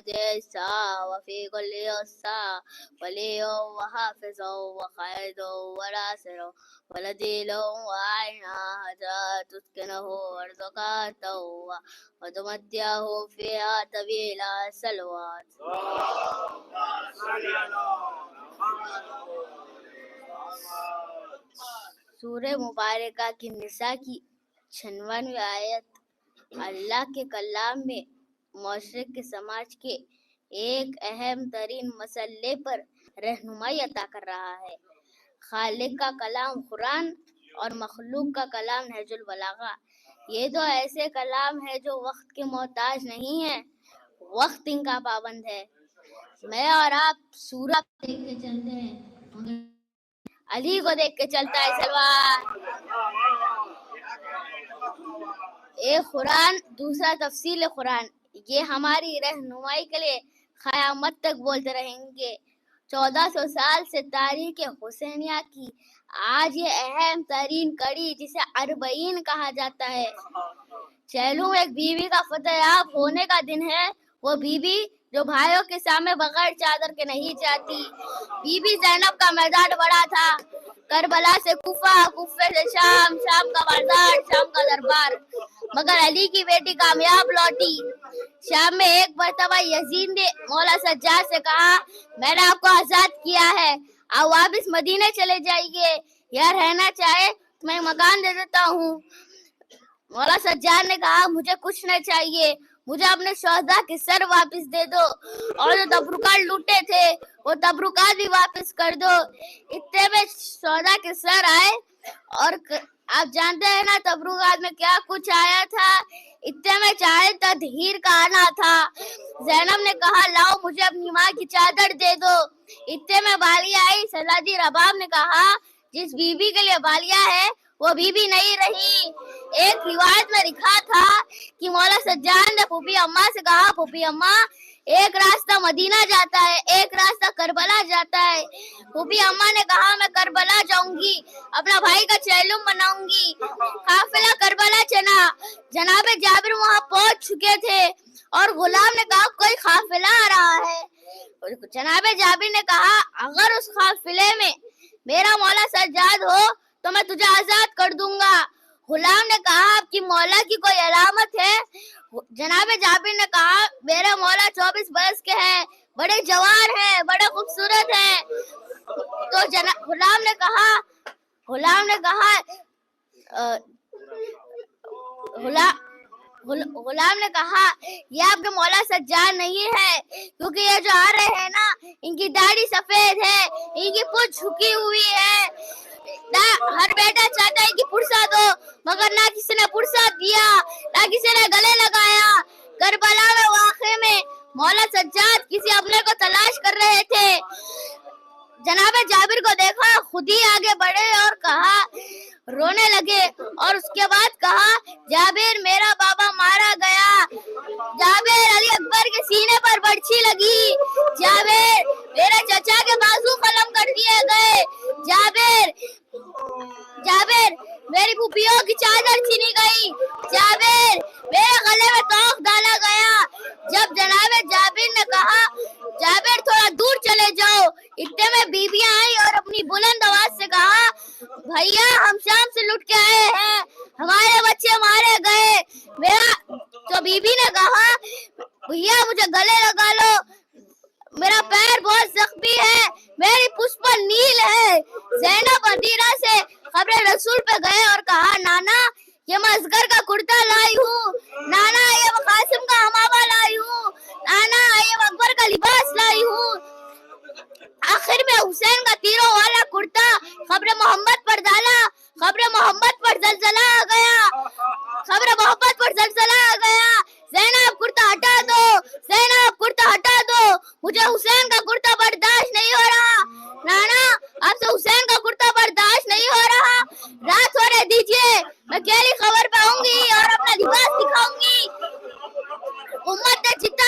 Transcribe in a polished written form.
جیسا وفی کل یسا ولی وحافظ وقائد وناصر ولدیل وعینا حتى تسكنه أرضك توا وتمتعه فيها طويلا صلوات. سورہ مبارکہ کی نساء کی 96ویں آیت اللہ کے کلام میں معاشرے کے سماج کے ایک اہم ترین مسئلے پر رہنمائی عطا کر رہا ہے. خالق کا کلام قرآن اور مخلوق کا کلام نہج البلاغہ، یہ دو ایسے کلام ہے جو وقت کے محتاج نہیں ہیں، وقت ان کا پابند ہے. میں اور آپ سورہ دیکھ کے چلتے ہیں مگر علی کو دیکھ کے چلتا ہے سلوار. ایک قرآن، دوسرا تفصیل قرآن، یہ ہماری رہنمائی کے لیے قیامت تک بولتے رہیں گے. 1400 سال سے تاریخ حسینیہ کی آج یہ اہم ترین کڑی جسے اربعین کہا جاتا ہے. چہلم ایک بیوی کا فتح یاب ہونے کا دن ہے. وہ بیوی جو بھائیوں کے سامنے بغیر چادر کے نہیں جاتی. بی بی زینب کا میدان بڑا تھا، کربلا سے کوفہ، کوفے سے شام، شام کا بازار، شام کا دربار. مگر علی کی بیٹی کامیاب لوٹی. شام میں ایک مرتبہ یزید نے مولا سجاد سے کہا، میں نے آپ کو آزاد کیا ہے، آپ واپس مدینے چلے جائیے، یا رہنا چاہے تو میں مکان دے دیتا ہوں. مولا سجاد نے کہا، مجھے کچھ نہیں چاہیے، مجھے اپنے شہداء کے سر واپس دے دو، اور جو تبرکات لوٹے تھے وہ تبرکات بھی واپس کر دو. اتنے میں شہداء کے سر آئے، اور آپ جانتے ہیں نا تبرکات میں کیا کچھ آیا تھا. اتنے میں چاہے تطہیر کا آنا تھا. زینب نے کہا، لاؤ مجھے اپنی ماں کی چادر دے دو. اتنے میں بالیہ آئی. سلادی رباب نے کہا، جس بیوی کے لیے بالیہ ہے وہ بیوی نہیں رہی. ایک روایت میں لکھا تھا کہ مولا سجاد نے پھوپھی اماں سے کہا، پھوپھی اماں ایک راستہ مدینہ جاتا ہے، ایک راستہ کربلا جاتا ہے. پھوپھی اماں نے کہا، میں کربلا جاؤں گی، اپنا بھائی کا چہلم بناؤں گی. قافلہ کربلا چلا. جناب جابر وہاں پہنچ چکے تھے اور غلام نے کہا، کوئی قافلہ آ رہا ہے. جناب جابر نے کہا، اگر اس قافلے میں میرا مولا سجاد ہو تو میں تجھے آزاد کر دوں گا. غلام نے کہا، آپ کی مولا کی کوئی علامت ہے؟ جناب جابر نے کہا، میرے مولا 24 برس کے ہیں، بڑے جوان ہیں، بڑے خوبصورت ہیں. تو غلام نے کہا یہ آپ کے مولا سجاد نہیں ہے، کیونکہ یہ جو آ رہے ہیں نا ان کی داڑھی سفید ہے، ان کی پونچھ جھکی ہوئی ہے. ہر بیٹا چاہتا ہے کہ فرصت ہو، مگر نہ کسی نے فرصت دیا، نہ کسی نے گلے لگایا. کربلا میں واقعے میں مولا سجاد کسی اپنے کو تلاش کر رہے تھے. جناب جابر کو دیکھا، خود ہی آگے بڑھے اور کہا، رونے لگے، اور اس کے بعد کہا، جابر میرا بابا مارا گیا. جابر علی اکبر کے سینے پر برچھی لگی. جابر میرے چچا کے بازو قلم کر دیے گئے. جابر میری پھوپھیوں کی چادر چھینی گئی. جابر میرے گلے میں توق ڈالا گیا. جب جناب جابر نے کہا، جابر تھوڑا دور چلے جاؤ، اتنے میں بیویاں آئی اور اپنی بلند آواز سے کہا، بھیا ہم شام سے لٹ کے آئے ہیں، ہمارے بچے مارے گئے. تو بیوی نے کہا، بھیا مجھے گلے لگا لو، میرا پیر بہت زخمی ہے، میری پشت پر نیل ہے. زینب مدینہ سے قبر رسول پہ گئے اور کہا، نانا یہ میں اصغر کا کرتا لائی ہوں، نانا یہ میں قاسم کا ہمامہ لائی ہوں، نانا یہ میں اکبر کا لباس لائی ہوں. آخر میں حسین کا تیروں والا کرتا قبر محمد پر ڈالا. قبر محمد پر زلزلہ آ گیا. زینب کرتا ہٹا دو، زینب کرتا ہٹا دو، مجھے حسین کا کرتا برداشت نہیں ہو رہا. نانا آپ سے حسین کا کرتا برداشت نہیں ہو رہا، رات ہونے دیجیے، میں کیلی خبر پہ آؤں گی اور اپنا لباس دکھاؤں گی. امت نے جتنا